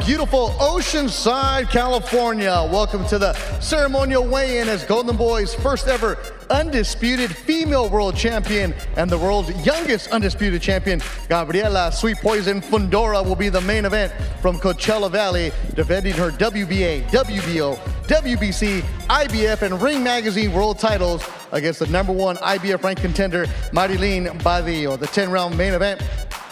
beautiful Oceanside, California. Welcome to the ceremonial weigh-in as Golden Boy's first ever undisputed female world champion and the world's youngest undisputed champion, Gabriela Sweet Poison Fundora, will be the main event from Coachella Valley, defending her WBA, WBO, WBC, IBF and Ring Magazine world titles against the #1 IBF-ranked contender, Marilyn Badillo. The 10-round main event,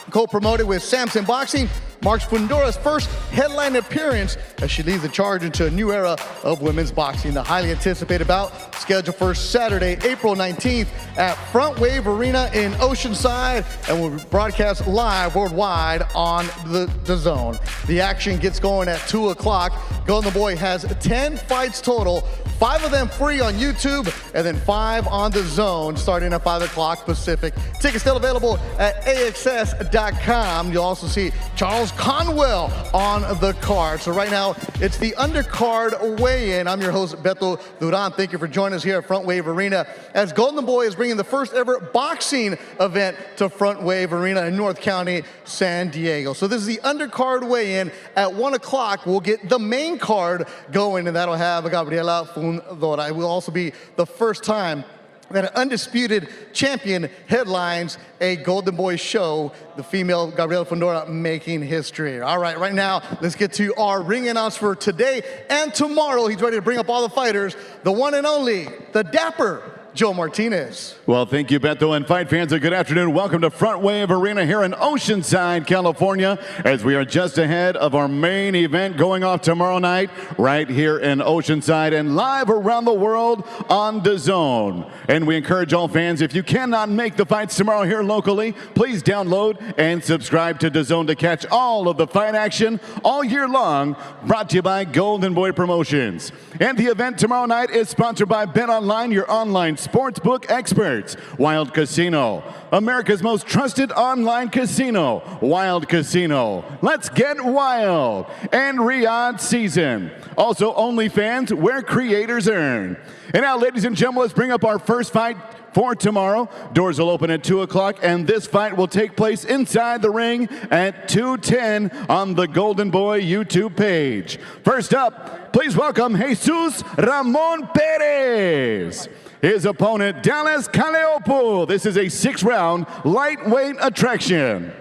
co-promoted with Sampson Boxing, marks Fondora's first headline appearance as she leads the charge into a new era of women's boxing. The highly anticipated bout, scheduled for Saturday, April 19th at Frontwave Arena in Oceanside, and will be broadcast live worldwide on the DAZN. The action gets going at 2 o'clock. Golden Boy has 10 fights total, 5 of them free on YouTube, and then 5 on the DAZN starting at 5 o'clock Pacific. Tickets still available at AXS.com. You'll also see Charles Conwell on the card. So right now, it's the undercard weigh-in. I'm your host, Beto Duran. Thank you for joining us here at Frontwave Arena, as Golden Boy is bringing the first ever boxing event to Frontwave Arena in North County, San Diego. So this is the undercard weigh-in. At 1 o'clock, we'll get the main card going, and that'll have Gabriela Fundora. It will also be the first time that an undisputed champion headlines a Golden Boy show, the female Gabriela Fundora making history. All right, right now, let's get to our ring announce for today and tomorrow. He's ready to bring up all the fighters, the one and only, the dapper Joe Martinez. Well, thank you, Beto, and fight fans, a good afternoon. Welcome to Frontwave Arena here in Oceanside, California, as we are just ahead of our main event going off tomorrow night right here in Oceanside and live around the world on DAZN. And we encourage all fans, if you cannot make the fights tomorrow here locally, please download and subscribe to DAZN to catch all of the fight action all year long, brought to you by Golden Boy Promotions. And the event tomorrow night is sponsored by BetOnline, your online sportsbook experts. Wild Casino, America's most trusted online casino. Wild Casino, let's get wild. And Riyadh Season, also OnlyFans, where creators earn. And now, ladies and gentlemen, let's bring up our first fight for tomorrow. Doors will open at 2 o'clock, and this fight will take place inside the ring at 2:10 on the Golden Boy YouTube page. First up, please welcome Jesus Ramon Perez. His opponent, Dallas Calopu. This is a 6-round lightweight attraction.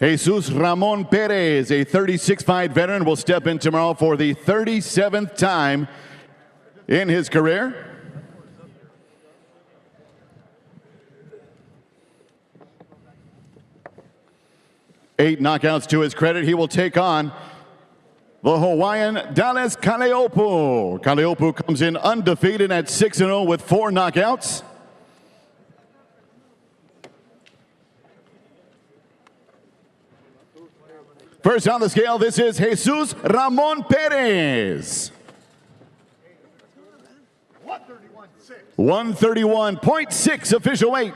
Jesus Ramon Perez, a 36-fight veteran, will step in tomorrow for the 37th time in his career. Eight knockouts to his credit. He will take on the Hawaiian Dallas Calopu. Calopu comes in undefeated at 6-0 with 4 knockouts. First on the scale, this is Jesus Ramon Perez. 131.6 official weight.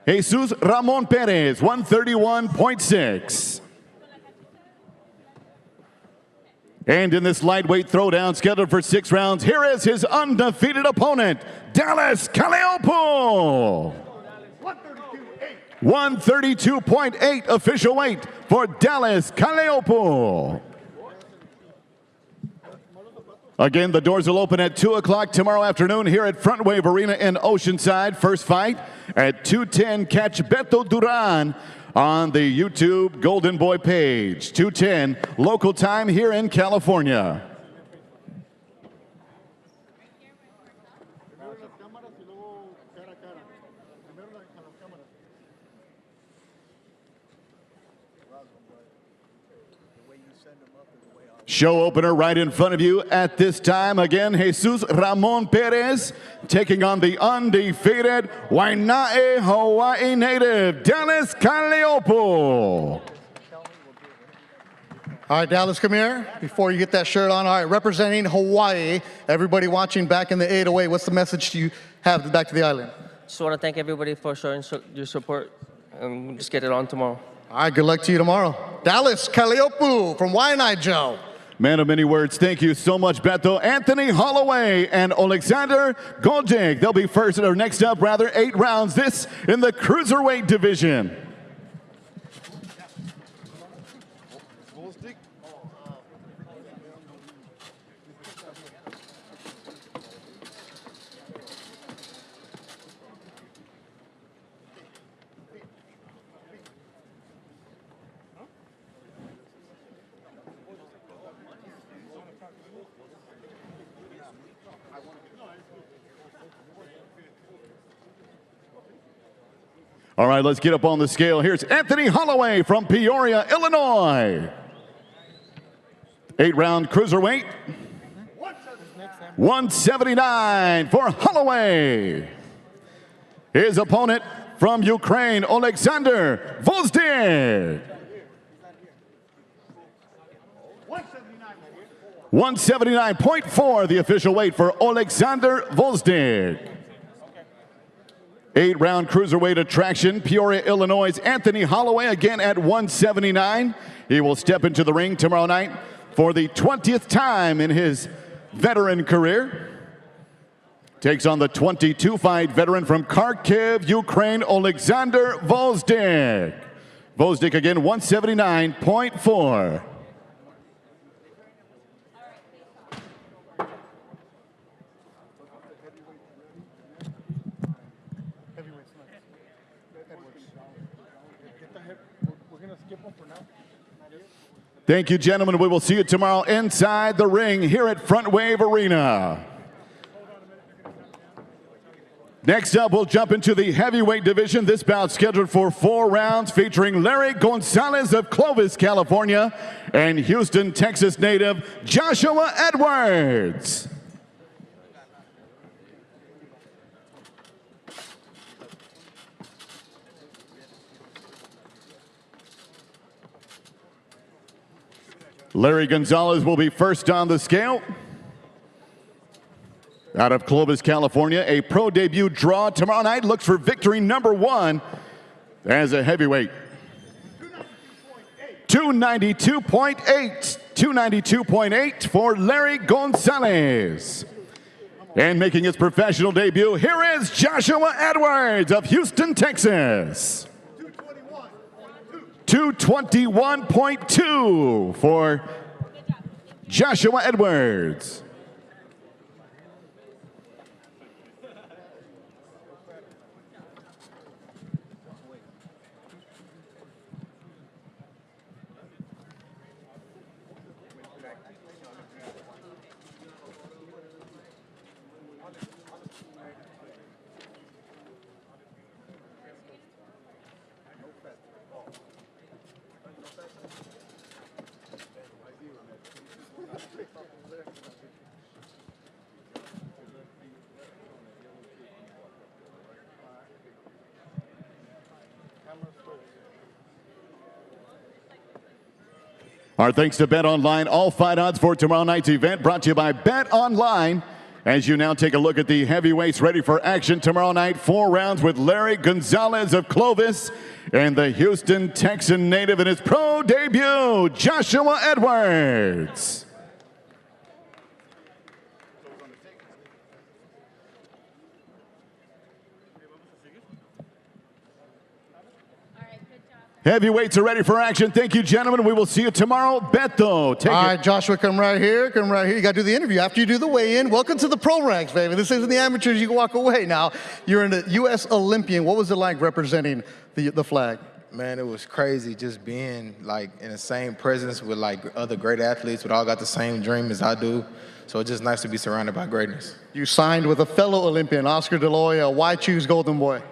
Jesus Ramon Perez, 131.6. And in this lightweight throwdown scheduled for 6 rounds, here is his undefeated opponent, Dallas Calopu. 132.8 official weight for Dallas Calopu. Again, the doors will open at 2 o'clock tomorrow afternoon here at Frontwave Arena in Oceanside. First fight at 2:10. Catch Beto Duran on the YouTube Golden Boy page. 2:10 local time here in California. Show opener right in front of you at this time. Again, Jesus Ramon Perez taking on the undefeated Waianae, Hawaii native, Dallas Calopu. All right, Dallas, come here before you get that shirt on. All right, representing Hawaii, everybody watching back in the 808, what's the message you have back to the island? Just want to thank everybody for showing your support, and we'll just get it on tomorrow. All right, good luck to you tomorrow. Dallas Calopu from Waianae, Joe. Man of many words, thank you so much, Beto. Anthony Holloway and Alexander Goljic. They'll be first, or next up, rather, 8 rounds. This in the cruiserweight division. All right, let's get up on the scale. Here's Anthony Holloway from Peoria, Illinois. 8-round cruiserweight. 179 for Holloway. His opponent from Ukraine, Alexander Volder. 179.4, the official weight for Alexander Volder. 8-round cruiserweight attraction, Peoria, Illinois' Anthony Holloway, again at 179. He will step into the ring tomorrow night for the 20th time in his veteran career. Takes on the 22-fight veteran from Kharkiv, Ukraine, Alexander Volder. Volder again, 179.4. Thank you, gentlemen. We will see you tomorrow inside the ring here at Frontwave Arena. Next up, we'll jump into the heavyweight division. This bout scheduled for 4 rounds, featuring Larry Gonzalez of Clovis, California, and Houston, Texas native Joshua Edwards. Larry Gonzalez will be first on the scale. Out of Clovis, California, a pro debut draw tomorrow night. Looks for victory number 1 as a heavyweight. 292.8. 292.8 for Larry Gonzalez. And making his professional debut, here is Joshua Edwards of Houston, Texas. 221.2 for Joshua Edwards. Our thanks to Bet Online. All fight odds for tomorrow night's event brought to you by Bet Online. As you now take a look at the heavyweights ready for action tomorrow night, 4 rounds with Larry Gonzalez of Clovis and the Houston Texan native in his pro debut, Joshua Edwards. Heavyweights are ready for action. Thank you, gentlemen. We will see you tomorrow. Beto, take it. All right, Joshua, come right here. Come right here. You got to do the interview after you do the weigh-in. Welcome to the pro ranks, baby. This isn't the amateurs. You can walk away now. You're in the U.S. Olympian. What was it like representing the flag? Man, it was crazy just being like in the same presence with like other great athletes. We all got the same dream as I do. So it's just nice to be surrounded by greatness. You signed with a fellow Olympian, Oscar De La Hoya. Why choose Golden Boy?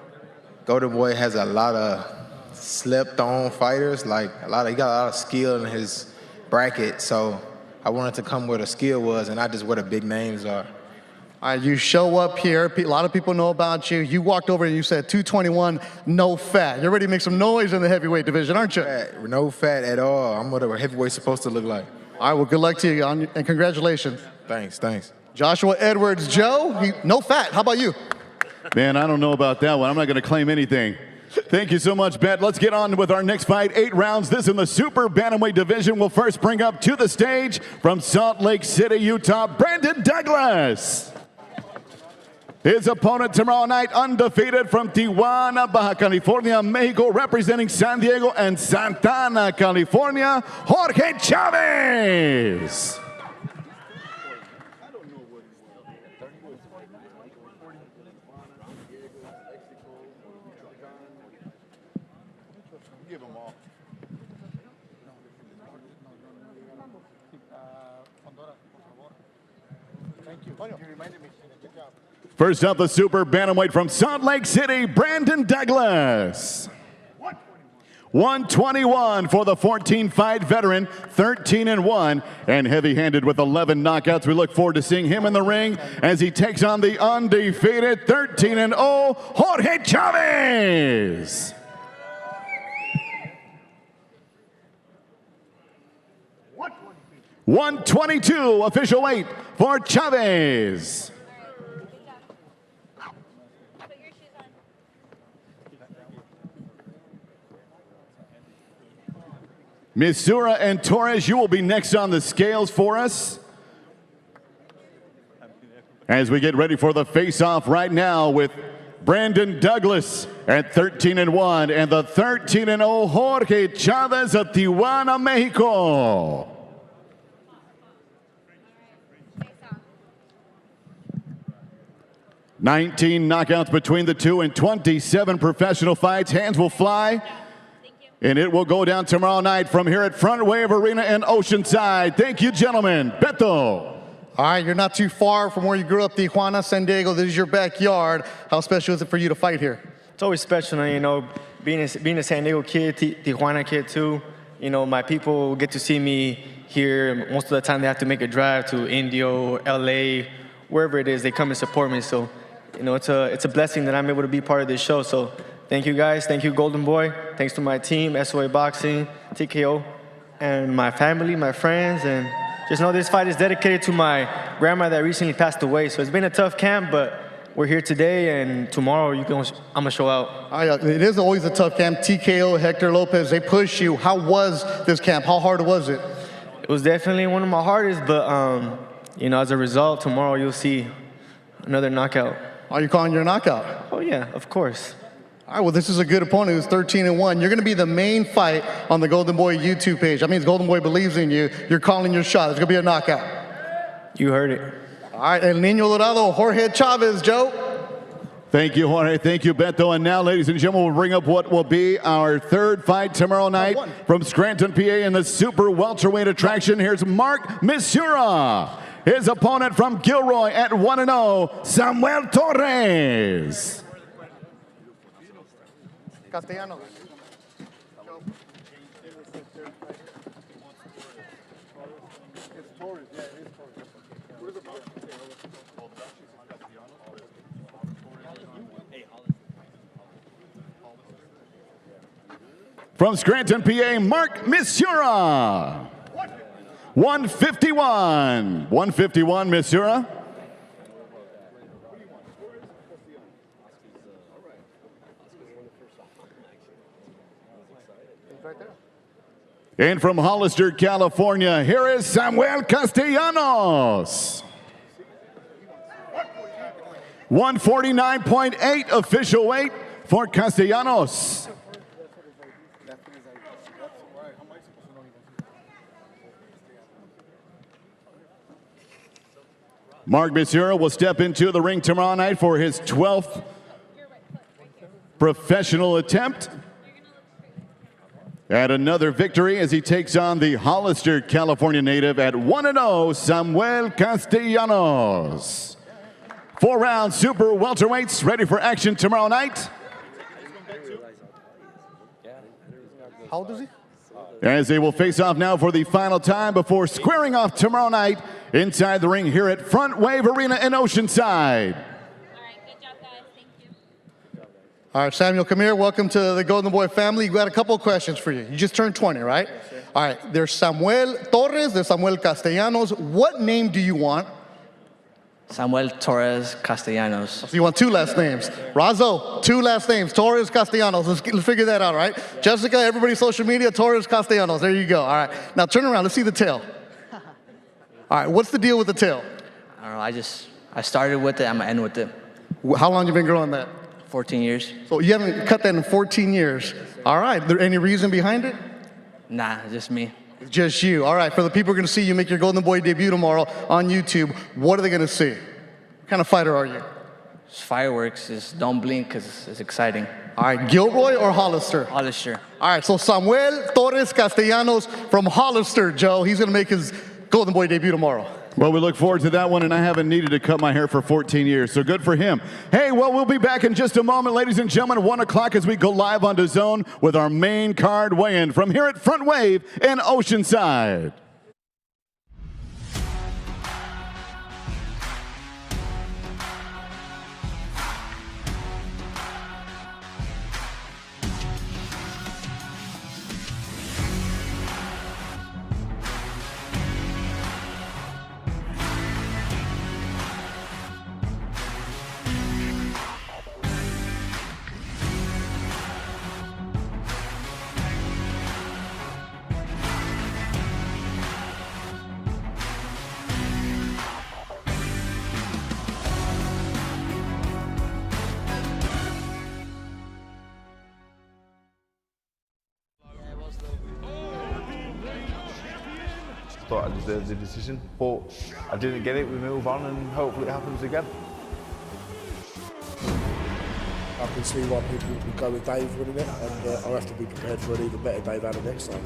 Golden Boy has a lot of slept-on fighters. He got a lot of skill in his bracket. So I wanted to come where the skill was and not just where the big names are. All right, you show up here. A lot of people know about you. You walked over and you said 221, no fat. You're ready to make some noise in the heavyweight division, aren't you? No fat at all. I'm what a heavyweight's supposed to look like. All right, well, good luck to you, and congratulations. Thanks. Joshua Edwards. Joe, no fat. How about you? Man, I don't know about that one. I'm not going to claim anything. Thank you so much, Bet. Let's get on with our next fight. 8 rounds. This in the super bantamweight division. We'll first bring up to the stage from Salt Lake City, Utah, Brandon Douglas. His opponent tomorrow night, undefeated from Tijuana, Baja California, Mexico, representing San Diego and Santana, California, Jorge Chavez. First up, the super bantamweight from Salt Lake City, Brandon Douglas. 121 for the 14-fight veteran, 13-1, and heavy-handed with 11 knockouts. We look forward to seeing him in the ring as he takes on the undefeated 13-0 Jorge Chavez. .122 official weight for Chavez. Misura and Torres, you will be next on the scales for us as we get ready for the face-off right now with Brandon Douglas at 13-1 and the 13-0 Jorge Chavez of Tijuana, Mexico. "19 knockouts between the two and 27 professional fights. Hands will fly. And it will go down tomorrow night from here at Frontwave Arena in Oceanside. Thank you, gentlemen. Beto. All right, you're not too far from where you grew up, Tijuana, San Diego. This is your backyard. How special is it for you to fight here? It's always special, you know, being a San Diego kid, Tijuana kid too. You know, my people get to see me here. Most of the time they have to make a drive to Indio, LA, wherever it is, they come and support me. So, you know, it's a blessing that I'm able to be part of this show. So thank you guys. Thank you, Golden Boy. Thanks to my team, SOA Boxing, TKO, and my family, my friends. And just know this fight is dedicated to my grandma that recently passed away. So it's been a tough camp, but we're here today, and tomorrow I'm going to show out. It is always a tough camp. TKO, Hector Lopez, they push you. How was this camp? How hard was it? It was definitely one of my hardest, but, you know, as a result, tomorrow you'll see another knockout. Are you calling your knockout? Oh, yeah, of course. All right, well, this is a good opponent who's 13-1. You're going to be the main fight on the Golden Boy YouTube page. That means Golden Boy believes in you. You're calling your shot. It's going to be a knockout. You heard it. All right, El Niño Dorado, Jorge Chavez, Joe. Thank you, Jorge. Thank you, Beto. And now, ladies and gentlemen, we'll bring up what will be our third fight tomorrow night from Scranton, PA in the super welterweight attraction. Here's Mark Misura. His opponent from Gilroy at 1-0, Samuel Torres. Castellanos. From Scranton, PA, Mark Misura. 151. 151, Misura. And from Hollister, California, here is Samuel Castellanos. 149.8 official weight for Castellanos. Mark Misura will step into the ring tomorrow night for his 12th professional attempt at another victory as he takes on the Hollister, California native at 1-0, Samuel Castellanos. 4-round super welterweights ready for action tomorrow night. How old is he? As they will face off now for the final time before squaring off tomorrow night inside the ring here at Frontwave Arena in Oceanside. All right, Samuel, come here. Welcome to the Golden Boy family. We've got a couple of questions for you. You just turned 20, right? Yes, all right, there's Samuel Torres, there's Samuel Castellanos. What name do you want? Samuel Torres Castellanos. So you want 2 last names. Razo, 2 last names. Torres Castellanos. Let's figure that out, all right? Jessica, everybody's social media, Torres Castellanos. There you go. All right. Now turn around. Let's see the tail. All right. What's the deal with the tail? I don't know, I started with it, I'm gonna end with it. How long you been growing that? 14 years. So you haven't cut that in 14 years. All right. There any reason behind it? Nah, just me. Just you. All right. For the people who are going to see you make your Golden Boy debut tomorrow on YouTube, what are they going to see? What kind of fighter are you? It's fireworks, just don't blink because it's exciting. All right. Gilroy or Hollister? Hollister. All right. So Samuel Torres Castellanos from Hollister, Joe. He's going to make his Golden Boy debut tomorrow. Well, we look forward to that one, and I haven't needed to cut my hair for 14 years, so good for him. Hey, well, we'll be back in just a moment, ladies and gentlemen, 1 o'clock as we go live on DAZN with our main card weigh-in from here at Frontwave in Oceanside. Thought I deserved the decision, but I didn't get it. We move on and hopefully it happens again. I can see why people would go with Dave winning it, and I'll have to be prepared for an even better Dave Allen next time.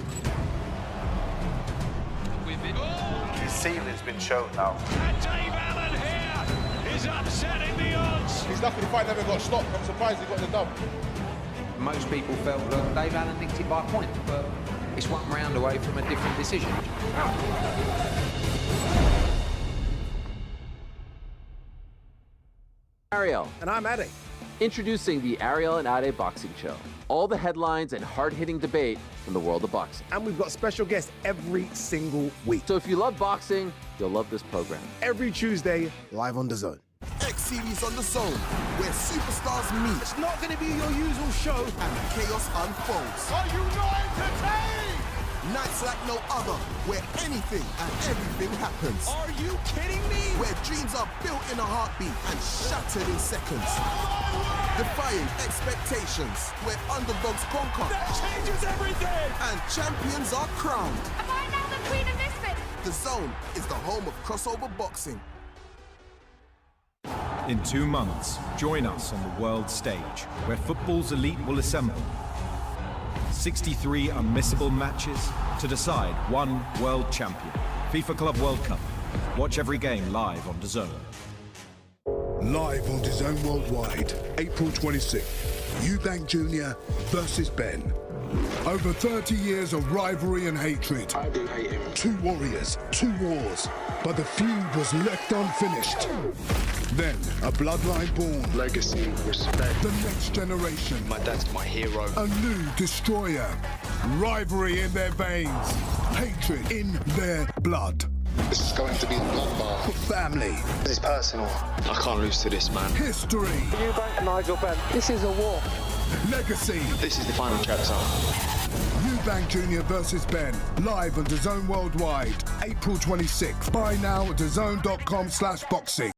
His ceiling's been shown now. And Dave Allen here is upsetting the odds. He's lucky the fight never got stopped. I'm surprised he got the dub. Most people felt that Dave Allen nicked it by a point, but it's 1 round away from a different decision. Ariel. And I'm Addy. Introducing the Ariel and Ade Boxing Show. All the headlines and hard-hitting debate from the world of boxing. And we've got special guests every single week. So if you love boxing, you'll love this program. Every Tuesday, live on DAZN. X-Series on DAZN, where superstars meet. It's not going to be your usual show. And chaos unfolds. Are you not entertained? Nights like no other, where anything and everything happens. Are you kidding me? Where dreams are built in a heartbeat and shattered in seconds. Defying expectations, where underdogs conquer. That changes everything! And champions are crowned. Am I now the queen of misfits? DAZN is the home of crossover boxing. In 2 months, join us on the world stage, where football's elite will assemble. 63 unmissable matches to decide 1 world champion. FIFA Club World Cup. Watch every game live on DAZN. Live on DAZN Worldwide, April 26th. Eubank Jr. versus Ben. Over 30 years of rivalry and hatred. I didn't hate him. 2 warriors, 2 wars. But the feud was left unfinished. Then, a bloodline born. Legacy, respect. The next generation. My dad's my hero. A new destroyer. Rivalry in their veins. Hatred in their blood. This is going to be a bloodbath. For family. This is personal. I can't lose to this man. History. Eubank, Nigel, Ben. This is a war. Legacy. This is the final chapter. Eubank Jr. versus Ben. Live on DAZN Worldwide. April 26th. Buy now at DAZN.com/boxing.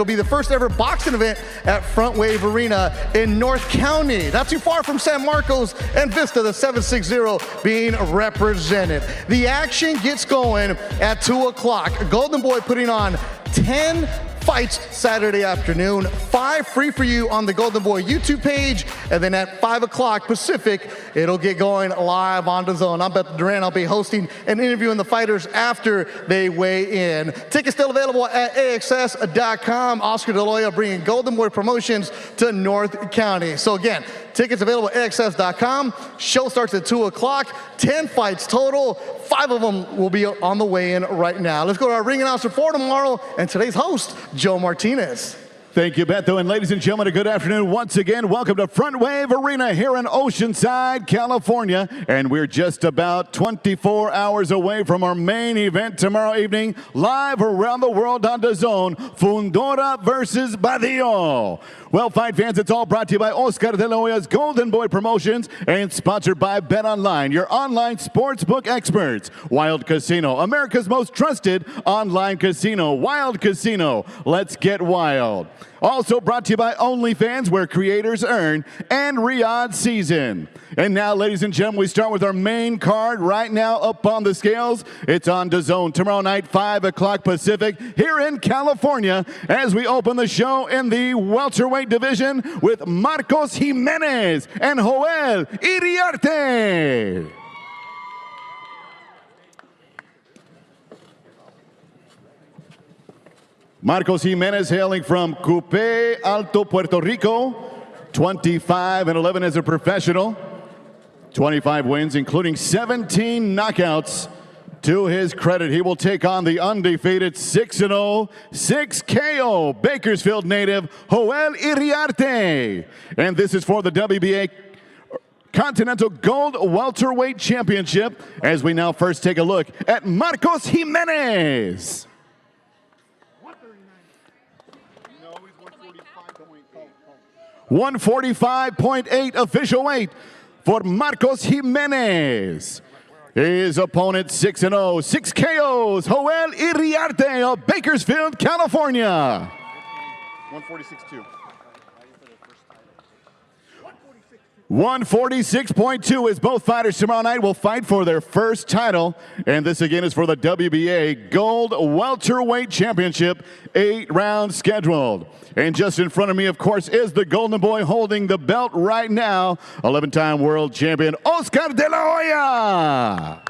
It'll be the first ever boxing event at Frontwave Arena in North County. Not too far from San Marcos and Vista, the 760 being represented. The action gets going at 2 o'clock. Golden Boy putting on 10 fights Saturday afternoon, 5 free for you on the Golden Boy YouTube page, and then at 5 o'clock Pacific, it'll get going live on DAZN. I'm Beth Duran. I'll be hosting and interviewing the fighters after they weigh in. Tickets still available at AXS.com. Oscar De La Hoya bringing Golden Boy Promotions to North County. So again, tickets available at AXS.com. Show starts at 2 o'clock. 10 fights total. 5 of them will be on the weigh-in right now. Let's go to our ring announcer for tomorrow and today's host, Joe Martinez. Thank you, Beto. And ladies and gentlemen, a good afternoon once again. Welcome to Frontwave Arena here in Oceanside, California. And we're just about 24 hours away from our main event tomorrow evening, live around the world on DAZN, Fundora versus Badillo. Well, fight fans, it's all brought to you by Oscar De La Hoya's Golden Boy Promotions and sponsored by BetOnline, your online sportsbook experts. Wild Casino, America's most trusted online casino. Wild Casino, let's get wild. Also brought to you by OnlyFans, where creators earn, and Riyadh Season. And now, ladies and gentlemen, we start with our main card right now up on the scales. It's on DAZN tomorrow night, 5 o'clock Pacific, here in California, as we open the show in the welterweight division with Marcos Jimenez and Joel Irarte. Marcos Jimenez hailing from Cupe Alto, Puerto Rico, 25-11 as a professional, 25 wins, including 17 knockouts. To his credit, he will take on the undefeated 6-0, 6-KO Bakersfield native Joel Irarte. And this is for the WBA Continental Gold Welterweight Championship, as we now first take a look at Marcos Jimenez. 145.8 official weight for Marcos Jimenez. His opponent, 6-0, 6 KOs, Joel Irarte of Bakersfield, California. 146.2. 146.2 as both fighters tomorrow night will fight for their first title. And this again is for the WBA Gold Welterweight Championship, 8 rounds scheduled. And just in front of me, of course, is the Golden Boy holding the belt right now, 11-time world champion, Oscar De La Hoya.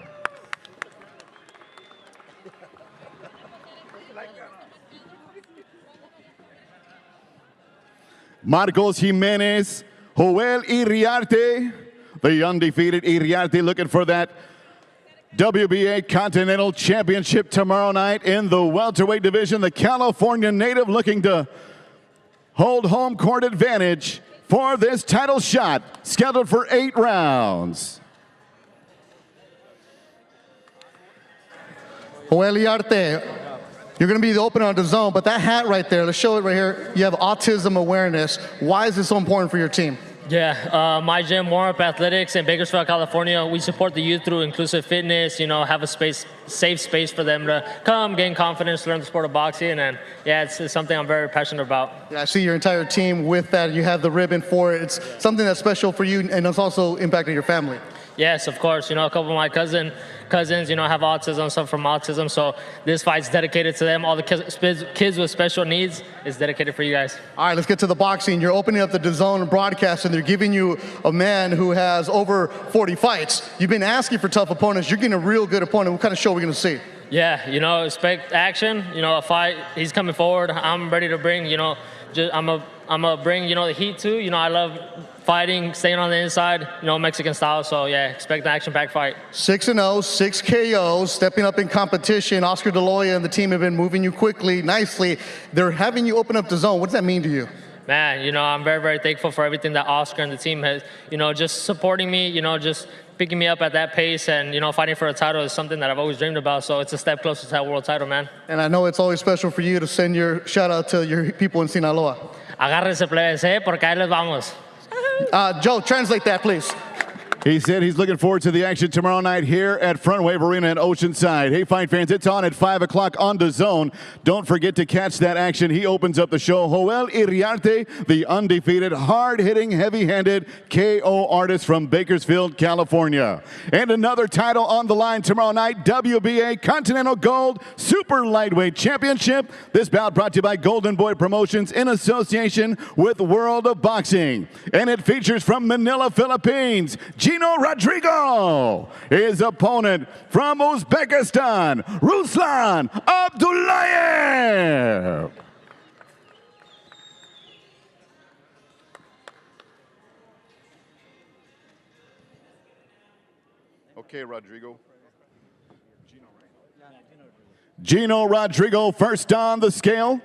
Marcos Jimenez, Joel Irarte, the undefeated Irarte, looking for that WBA Continental Championship tomorrow night in the welterweight division. The California native looking to hold home court advantage for this title shot, scheduled for 8 rounds. Joel Irarte, you're going to be the opener on DAZN, but that hat right there, let's show it right here. You have autism awareness. Why is this so important for your team? Yeah, my gym, Warm Up Athletics in Bakersfield, California, we support the youth through inclusive fitness, you know, have a safe space for them to come, gain confidence, learn the sport of boxing, and yeah, it's something I'm very passionate about. Yeah, I see your entire team with that. You have the ribbon for it. It's something that's special for you, and it's also impacting your family. Yes, of course. You know, a couple of my cousins, you know, have autism, suffer from autism. So this fight's dedicated to them. All the kids with special needs is dedicated for you guys. All right, let's get to the boxing. You're opening up the DAZN broadcast, and they're giving you a man who has over 40 fights. You've been asking for tough opponents. You're getting a real good opponent. What kind of show are we going to see? Yeah, you know, expect action. You know, a fight. He's coming forward. I'm ready to bring, you know, I'm gonna bring, you know, the heat too. You know, I love fighting, staying on the inside, you know, Mexican style. So yeah, expect an action-packed fight. 6-0, 6 KOs, stepping up in competition. Oscar De La Hoya and the team have been moving you quickly, nicely. They're having you open up DAZN. What does that mean to you? Man, you know, I'm very, very thankful for everything that Oscar and the team has, you know, just supporting me, you know, just picking me up at that pace, and, you know, fighting for a title is something that I've always dreamed about. So it's a step closer to that world title, man. And I know it's always special for you to send your shout out to your people in Sinaloa. Agárrense, plebes, porque ahí les vamos. Joe, translate that, please. He said he's looking forward to the action tomorrow night here at Frontwave Arena in Oceanside. Hey, fight fans, it's on at 5 o'clock on DAZN. Don't forget to catch that action. He opens up the show. Joel Irarte, the undefeated, hard-hitting, heavy-handed KO artist from Bakersfield, California. And another title on the line tomorrow night, WBA Continental Gold Super Lightweight Championship. This bout brought to you by Golden Boy Promotions in association with World of Boxing. And it features from Manila, Philippines, Rodrigo. His opponent from Uzbekistan, Ruslan Abdullah. Okay, Rodrigo. Gino Rodrigo first on the scale.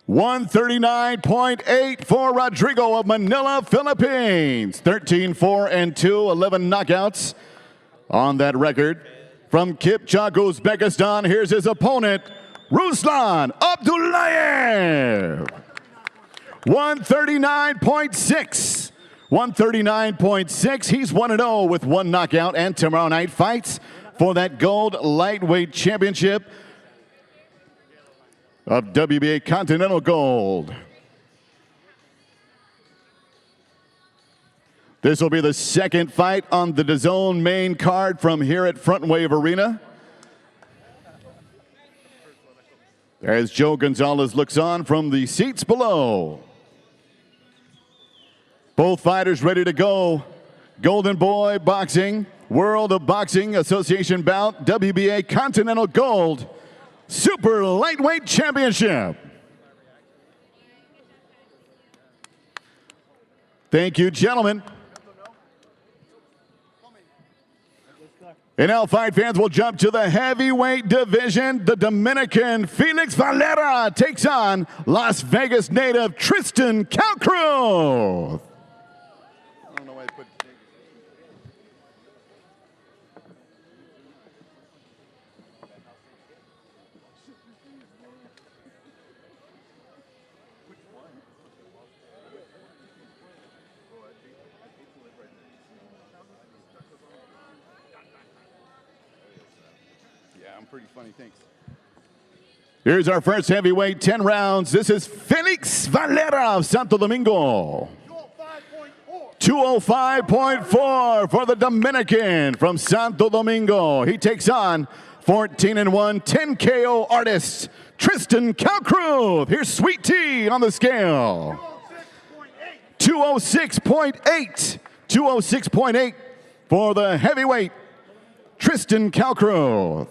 139.8 for Rodrigo of Manila, Philippines. 13-4-2, 11 knockouts on that record. From Kipchak, Uzbekistan, here's his opponent, Ruslan Abdullah. 139.6. 139.6. He's 1-0 with one knockout, and tomorrow night fights for that gold lightweight championship of WBA Continental Gold. This will be the second fight on the DAZN main card from here at Frontwave Arena. As Joe Gonzalez looks on from the seats below. Both fighters ready to go. Golden Boy Boxing, World of Boxing Association bout, WBA Continental Gold Super Lightweight Championship. Thank you, gentlemen. And now, fight fans, will jump to the heavyweight division. The Dominican Felix Valera takes on Las Vegas native Tristan Calcru. Pretty funny, thanks. Here's our first heavyweight, 10 rounds. This is Felix Valera of Santo Domingo. 205.4 for the Dominican from Santo Domingo. He takes on 14-1, 10 KO artist, Tristan Calcru. Here's Sweet Tea on the scale. 206.8. 206.8 for the heavyweight, Tristan Calcru.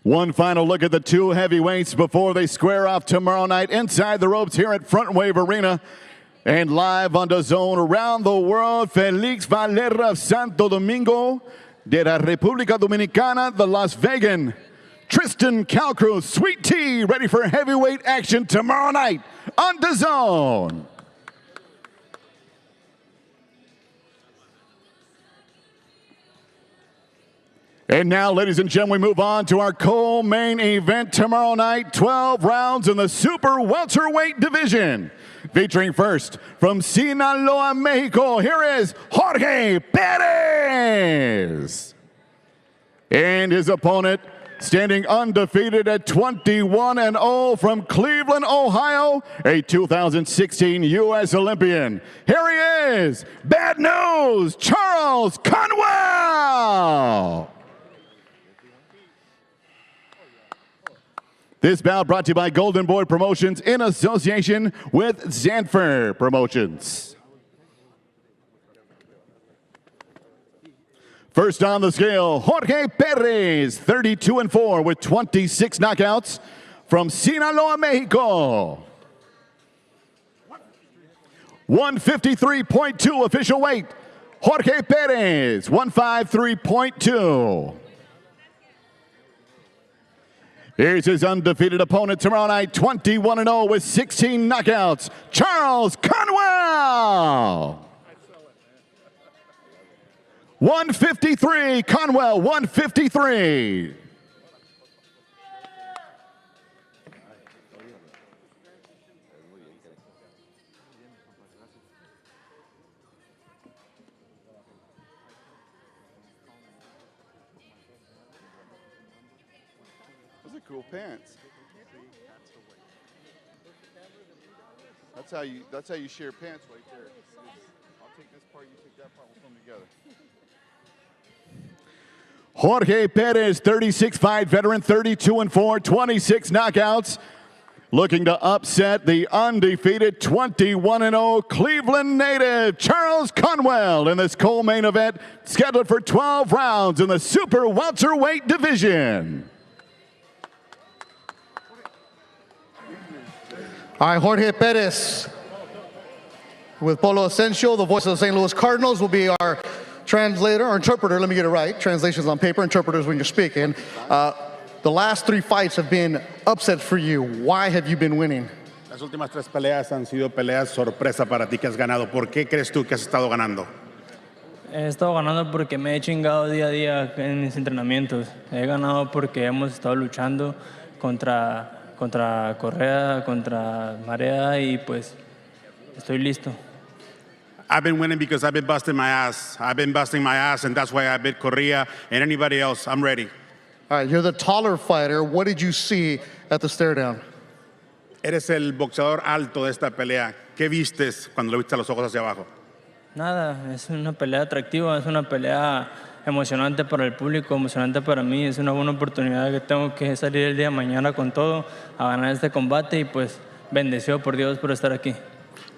One final look at the two heavyweights before they square off tomorrow night inside the ropes here at Frontwave Arena. And live on DAZN around the world, Felix Valera of Santo Domingo, de la República Dominicana, the Las Vegan, Tristan Calcru, Sweet Tea, ready for heavyweight action tomorrow night on DAZN. And now, ladies and gentlemen, we move on to our co-main event tomorrow night. 12 rounds in the super welterweight division. Featuring first from Sinaloa, Mexico, here is Jorge Perez. And his opponent, standing undefeated at 21-0 from Cleveland, Ohio, a 2016 U.S. Olympian. Here he is, Bad News, Charles Conwell. This bout brought to you by Golden Boy Promotions in association with Zanfer Promotions. First on the scale, Jorge Perez, 32-4 with 26 knockouts from Sinaloa, Mexico. 153.2 official weight, Jorge Perez, 153.2. Here's his undefeated opponent tomorrow night, 21-0 with 16 knockouts, Charles Conwell. 153, Conwell, 153. Those are cool pants. That's how you share pants right there. I'll take this part, you take that part, we'll put them together. Jorge Perez, 36-fight veteran, 32-4, 26 knockouts. Looking to upset the undefeated 21-0 Cleveland native Charles Conwell in this co-main event scheduled for 12 rounds in the super welterweight division. All right, Jorge Perez with Polo Asensio, the voice of the St. Louis Cardinals, will be our translator or interpreter. Let me get it right. Translations on paper, interpreters when you're speaking. The last 3 fights have been upsets for you. Why have you been winning? Las últimas 3 peleas han sido peleas sorpresa para ti que has ganado. ¿Por qué crees tú que has estado ganando? He estado ganando porque me he chingado día a día en mis entrenamientos. He ganado porque hemos estado luchando contra Correa, contra Marea y pues estoy listo. I've been winning because I've been busting my ass. I've been busting my ass, and that's why I beat Correa and anybody else. I'm ready. All right, you're the taller fighter. What did you see at the stare down? Eres el boxeador alto de esta pelea. ¿Qué vistes cuando lo viste a los ojos hacia abajo? Nada, es una pelea atractiva, es una pelea emocionante para el público, emocionante para mí. Es una buena oportunidad que tengo que salir el día de mañana con todo a ganar este combate y pues bendecido por Dios por estar aquí.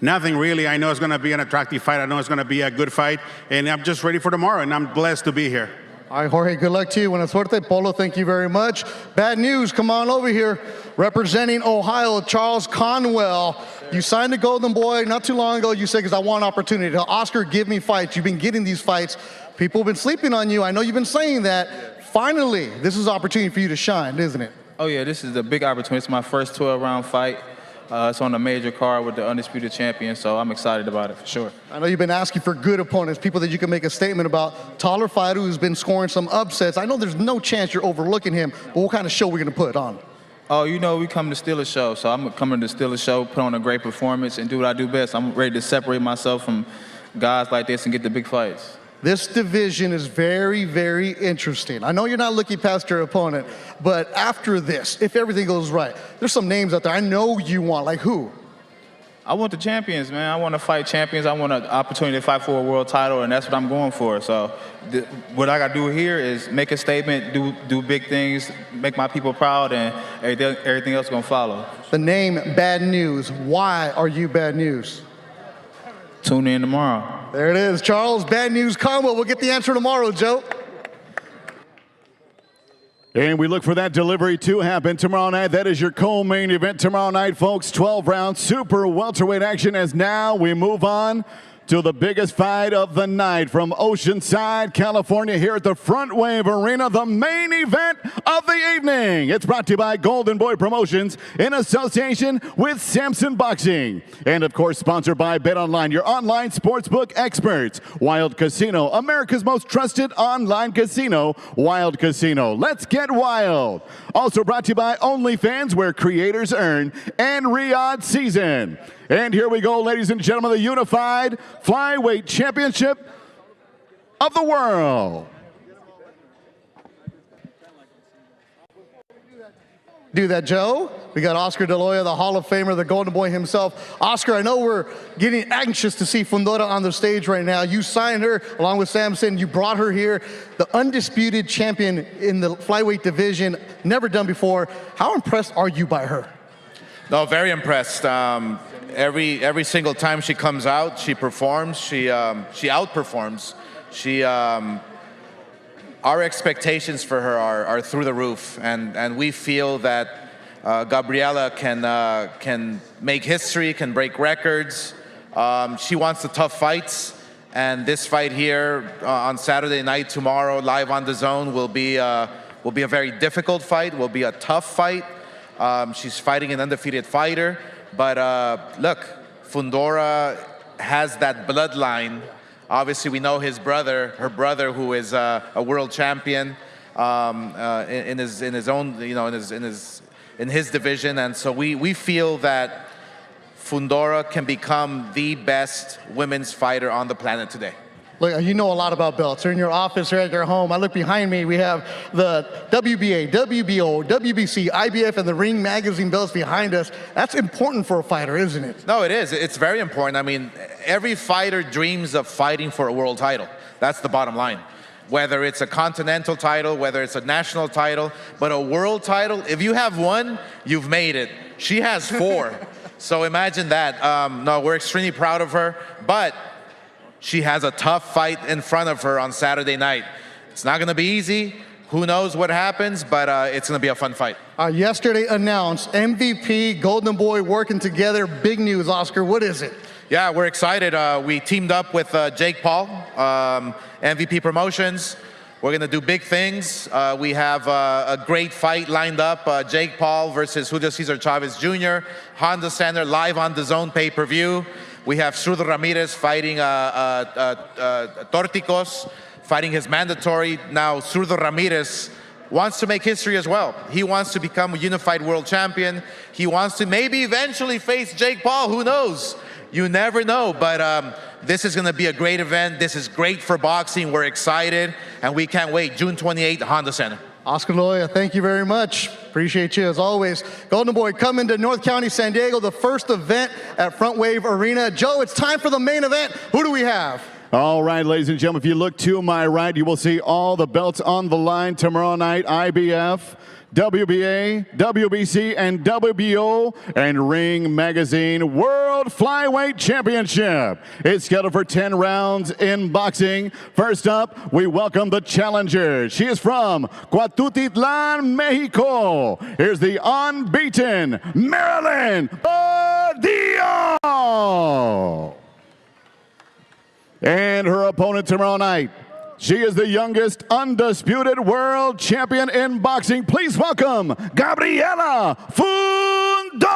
Nothing really. I know it's going to be an attractive fight. I know it's going to be a good fight, and I'm just ready for tomorrow, and I'm blessed to be here. All right, Jorge, good luck to you. Buena suerte. Polo, thank you very much. Bad news, come on over here. Representing Ohio, Charles Conwell. You signed a Golden Boy not too long ago. You said, because I want an opportunity. Tell Oscar, give me fights. You've been getting these fights. People have been sleeping on you. I know you've been saying that. Finally, this is an opportunity for you to shine, isn't it? Oh, yeah, this is a big opportunity. It's my first 12-round fight. It's on a major card with the undisputed champion, so I'm excited about it for sure. I know you've been asking for good opponents, people that you can make a statement about. Taller fighter who's been scoring some upsets. I know there's no chance you're overlooking him, but what kind of show we're going to put on? Oh, you know, we come to steal a show, so I'm coming to steal a show, put on a great performance, and do what I do best. I'm ready to separate myself from guys like this and get the big fights. This division is very, very interesting. I know you're not looking past your opponent, but after this, if everything goes right, there's some names out there I know you want. Like who? I want the champions, man. I want to fight champions. I want an opportunity to fight for a world title, and that's what I'm going for. So what I got to do here is make a statement, do big things, make my people proud, and everything else is going to follow. The name Bad News. Why are you Bad News? Tune in tomorrow. There it is, Charles. Bad News Conwell. We'll get the answer tomorrow, Joe. And we look for that delivery to happen tomorrow night. That is your co-main event tomorrow night, folks. 12-round super welterweight action as now we move on to the biggest fight of the night from Oceanside, California, here at the Frontwave Arena, the main event of the evening. It's brought to you by Golden Boy Promotions in association with Sampson Boxing. And, of course, sponsored by BetOnline, your online sportsbook experts. Wild Casino, America's most trusted online casino, Wild Casino. Let's get wild. Also brought to you by OnlyFans, where creators earn, and Riyadh Season. And here we go, ladies and gentlemen, the unified flyweight championship of the world. Do that, Joe. We got Oscar De La Hoya, the Hall of Famer, the Golden Boy himself. Oscar, I know we're getting anxious to see Fondora on the stage right now. You signed her along with Sampson. You brought her here, the undisputed champion in the flyweight division, never done before. How impressed are you by her? No, very impressed. Every single time she comes out, she performs. She outperforms. Our expectations for her are through the roof, and we feel that Gabriela can make history, can break records. She wants the tough fights, and this fight here on Saturday night tomorrow, live on DAZN, will be Will be a very difficult fight. Will be a tough fight. She's fighting an undefeated fighter. But look, Fundora has that bloodline. Obviously, we know her brother, who is a world champion in his own, in his division, and so we feel that Fundora can become the best women's fighter on the planet today. Look, you know a lot about belts. You're in your office or at your home. I look behind me. We have the WBA, WBO, WBC, IBF, and the Ring Magazine belts behind us. That's important for a fighter, isn't it? No, it is. It's very important. I mean, every fighter dreams of fighting for a world title. That's the bottom line. Whether it's a continental title, whether it's a national title, but a world title, if you have one, you've made it. She has 4. So imagine that. No, we're extremely proud of her, but she has a tough fight in front of her on Saturday night. It's not going to be easy. Who knows what happens, but it's going to be a fun fight. Yesterday announced MVP, Golden Boy working together. Big news, Oscar. What is it? Yeah, we're excited. We teamed up with Jake Paul, MVP Promotions. We're going to do big things. We have a great fight lined up. Jake Paul versus Julio Cesar Chavez Jr., Honda Center, live on DAZN pay-per-view. We have Zurdo Ramirez fighting Torticos, fighting his mandatory. Now, Zurdo Ramirez wants to make history as well. He wants to become a unified world champion. He wants to maybe eventually face Jake Paul. Who knows? You never know. But this is going to be a great event. This is great for boxing. We're excited, and we can't wait. June 28th, Honda Center. Oscar Loya, thank you very much. Appreciate you as always. Golden Boy coming to North County, San Diego, the first event at Frontwave Arena. Joe, it's time for the main event. Who do we have? All right, ladies and gentlemen, if you look to my right, you will see all the belts on the line tomorrow night. IBF, WBA, WBC, and WBO, and Ring Magazine World Flyweight Championship. It's scheduled for 10 rounds in boxing. First up, we welcome the challenger. She is from Cuautitlán, Mexico. Here's the unbeaten Marilyn Badillo. And her opponent tomorrow night, she is the youngest undisputed world champion in boxing. Please welcome Gabriela Fundora.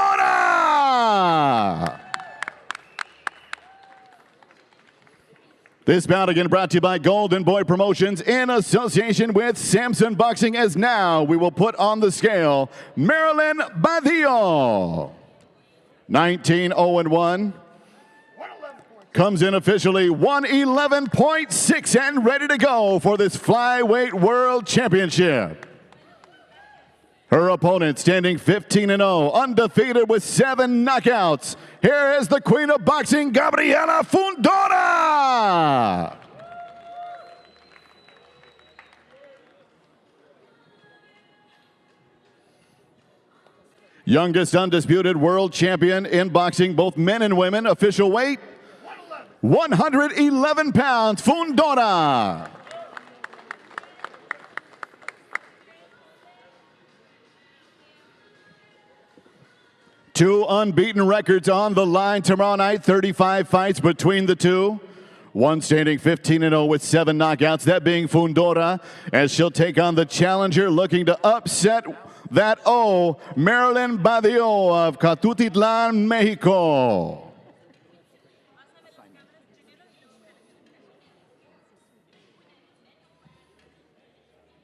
This bout again brought to you by Golden Boy Promotions in association with Sampson Boxing, as now we will put on the scale Marilyn Badillo. 19-0-1. Comes in officially 111.6 and ready to go for this Flyweight World Championship. Her opponent standing 15-0, undefeated with 7 knockouts. Here is the Queen of Boxing, Gabriela Fundora. Youngest undisputed world champion in boxing, both men and women. Official weight, 111 pounds, Fundora. Two unbeaten records on the line tomorrow night, 35 fights between the two. One standing 15-0 with 7 knockouts, that being Fundora, as she'll take on the challenger looking to upset that Marilyn Badillo of Cuautitlán, Mexico.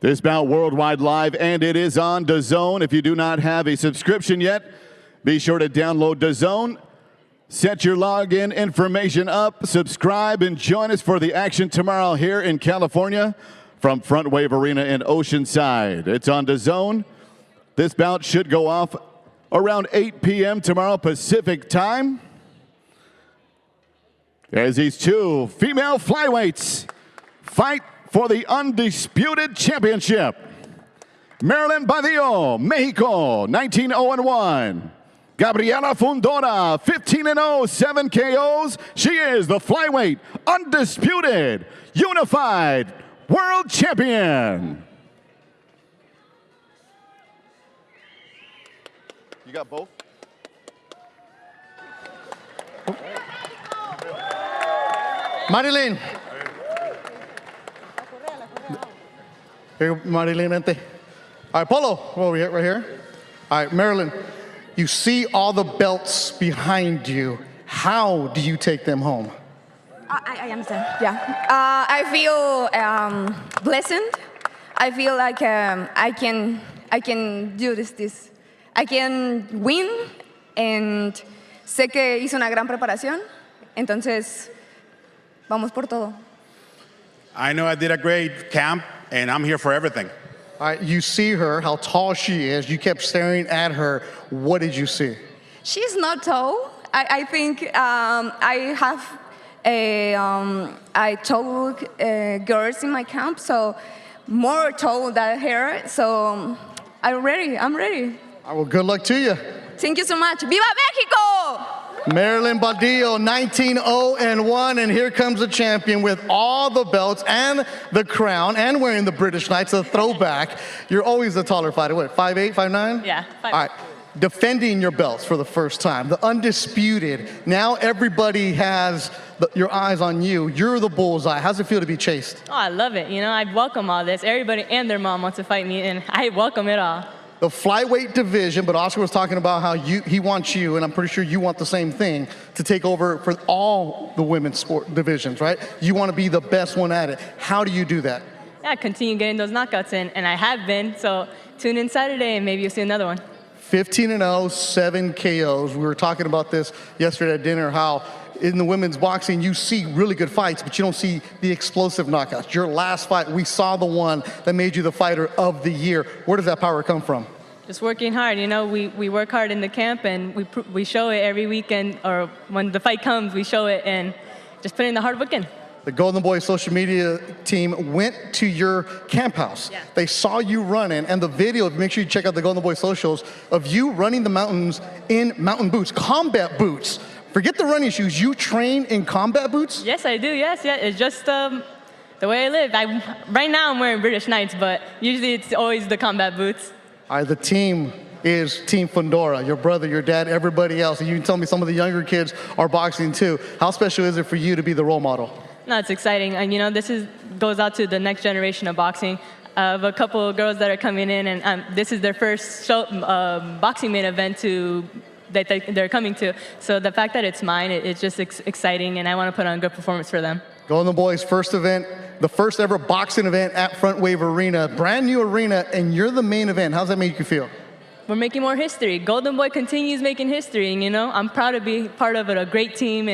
This bout worldwide live, and it is on DAZN. If you do not have a subscription yet, be sure to download DAZN. Set your login information up, subscribe, and join us for the action tomorrow here in California from Frontwave Arena in Oceanside. It's on DAZN. This bout should go off around 8 p.m. tomorrow Pacific time, as these two female flyweights fight for the undisputed championship. Marilyn Badillo, Mexico, 19-0-1. Gabriela Fundora, 15-0, 7 KOs. She is the flyweight, undisputed, unified world champion. You got both? Marilyn. Here, Marilyn, ante. All right, Polo, where are we at right here? All right, Marilyn, you see all the belts behind you. How do you take them home? I understand, yeah. I feel blessed. I feel like I can do this. I can win, and sé que hice una gran preparación, entonces vamos por todo. I know I did a great camp, and I'm here for everything. All right, you see her, how tall she is. You kept staring at her. What did you see? She's not tall. I think I have tall girls in my camp, so more tall than her. So I'm ready. All right, well, good luck to you. Thank you so much. ¡Viva México! Marilyn Badillo, 19-0-1, and here comes the champion with all the belts and the crown and wearing the British Knights, a throwback. You're always the taller fighter. What, 5'8", 5'9"? Yeah, 5'8". All right, defending your belts for the first time, the undisputed. Now everybody has your eyes on you. You're the bullseye. How's it feel to be chased? Oh, I love it. You know, I welcome all this. Everybody and their mom wants to fight me, and I welcome it all. The flyweight division, but Oscar was talking about how he wants you, and I'm pretty sure you want the same thing, to take over for all the women's sport divisions, right? You want to be the best one at it. How do you do that? Yeah, continue getting those knockouts in, and I have been, so tune in Saturday, and maybe you'll see another one. 15-0, 7 KOs. We were talking about this yesterday at dinner, how in the women's boxing, you see really good fights, but you don't see the explosive knockouts. Your last fight, we saw the one that made you the fighter of the year. Where does that power come from? Just working hard. You know, we work hard in the camp, and we show it every weekend, or when the fight comes, we show it, and just putting the hard work in. The Golden Boys social media team went to your camp house. Yeah. They saw you running, and the video, make sure you check out the Golden Boys socials, of you running the mountains in mountain boots, combat boots. Forget the running shoes. You train in combat boots? Yes, I do. Yes, yeah. It's just the way I live. Right now, I'm wearing British Knights, but usually it's always the combat boots. All right, the team is Team Fondora. Your brother, your dad, everybody else. And you can tell me some of the younger kids are boxing too. How special is it for you to be the role model? No, it's exciting. And you know, this goes out to the next generation of boxing. I have a couple of girls that are coming in, and this is their first boxing main event that they're coming to. So the fact that it's mine, it's just exciting, and I want to put on a good performance for them. Golden Boys' first event, the first ever boxing event at Frontwave Arena, brand new arena, and you're the main event. How's that make you feel? We're making more history. Golden Boy continues making history, and you know, I'm proud to be part of it, a great team,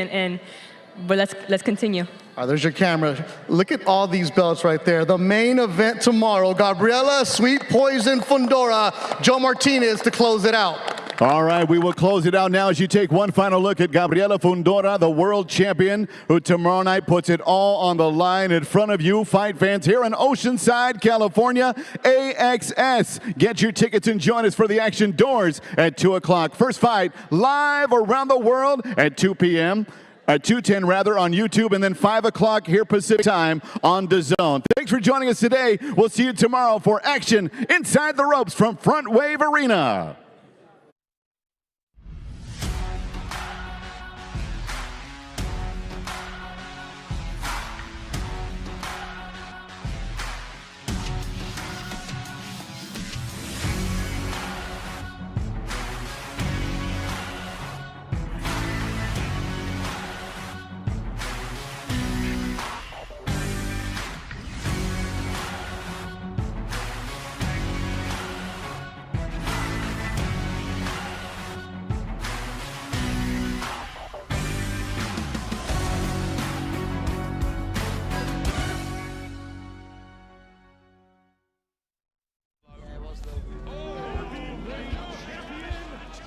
but let's continue. All right, there's your camera. Look at all these belts right there. The main event tomorrow, Gabriela, Sweet Poison, Fundora, Joe Martinez to close it out. All right, we will close it out now as you take one final look at Gabriela Fundora, the world champion, who tomorrow night puts it all on the line in front of you, fight fans, here in Oceanside, California, AXS. Get your tickets and join us for the action. Doors at 2 o'clock. First fight live around the world at 2 p.m. At 2:10 rather on YouTube, and then 5 o'clock here Pacific time on DAZN. Thanks for joining us today. We'll see you tomorrow for action inside the ropes from Frontwave Arena.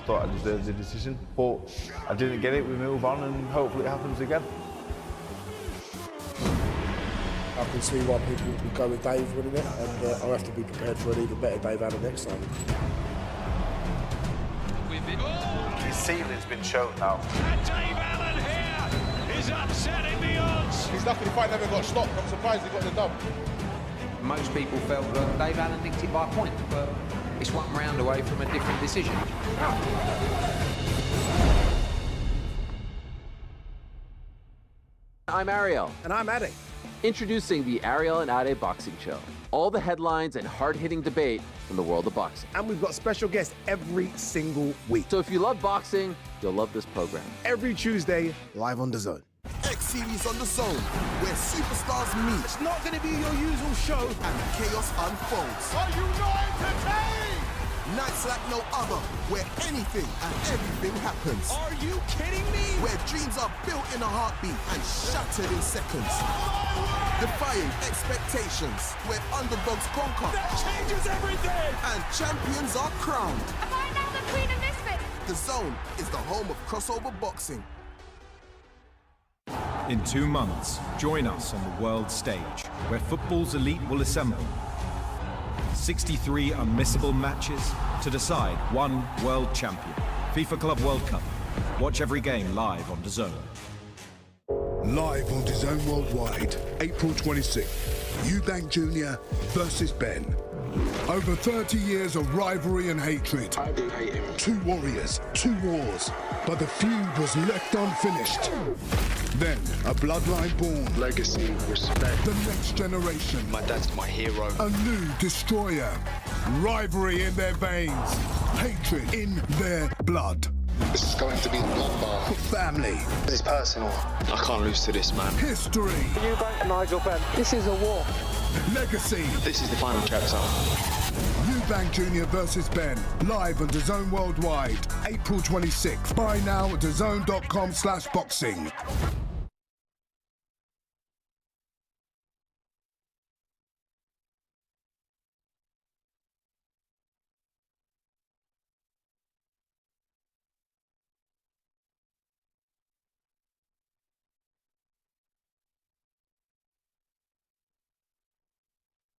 Thought I deserved the decision, but I didn't get it. We move on, and hopefully it happens again. I can see why people will go with Dave winning it, and I'll have to be prepared for an even better Dave Allen next time. His ceiling's been shown now. And Dave Allen here is upsetting the odds. He's lucky the fight never got stopped. I'm surprised he got the dub. Most people felt that Dave Allen nicked it by a point, but it's one round away from a different decision. I'm Ariel. And I'm Eddie. Introducing the Ariel and Ade Boxing Show. All the headlines and hard-hitting debate from the world of boxing. And we've got special guests every single week. So if you love boxing, you'll love this program. Every Tuesday, live on DAZN. X-Series on the Zone, where superstars meet. It's not going to be your usual show. And chaos unfolds. Are you not entertained? Nights like no other, where anything and everything happens. Are you kidding me? Where dreams are built in a heartbeat and shattered in seconds. Defying expectations, where underdogs conquer. That changes everything! And champions are crowned. Am I now the queen of misfits? The Zone is the home of crossover boxing. In 2 months, join us on the world stage, where football's elite will assemble. 63 unmissable matches to decide one world champion. FIFA Club World Cup. Watch every game live on DAZN. Live on DAZN Worldwide, April 26th. Eubank Jr. versus Ben. Over 30 years of rivalry and hatred. I do hate him. 2 warriors, 2 wars, but the feud was left unfinished. Then, a bloodline born. Legacy, respect. The next generation. My dad's my hero. A new destroyer. Rivalry in their veins. Hatred in their blood. This is going to be a bloodbath. Family. This is personal. I can't lose to this man. History. Eubank and Nigel Benn. This is a war. Legacy. This is the final chapter. Eubank Jr. versus Ben. Live on DAZN Worldwide, April 26th. Buy now at DAZN.com/boxing.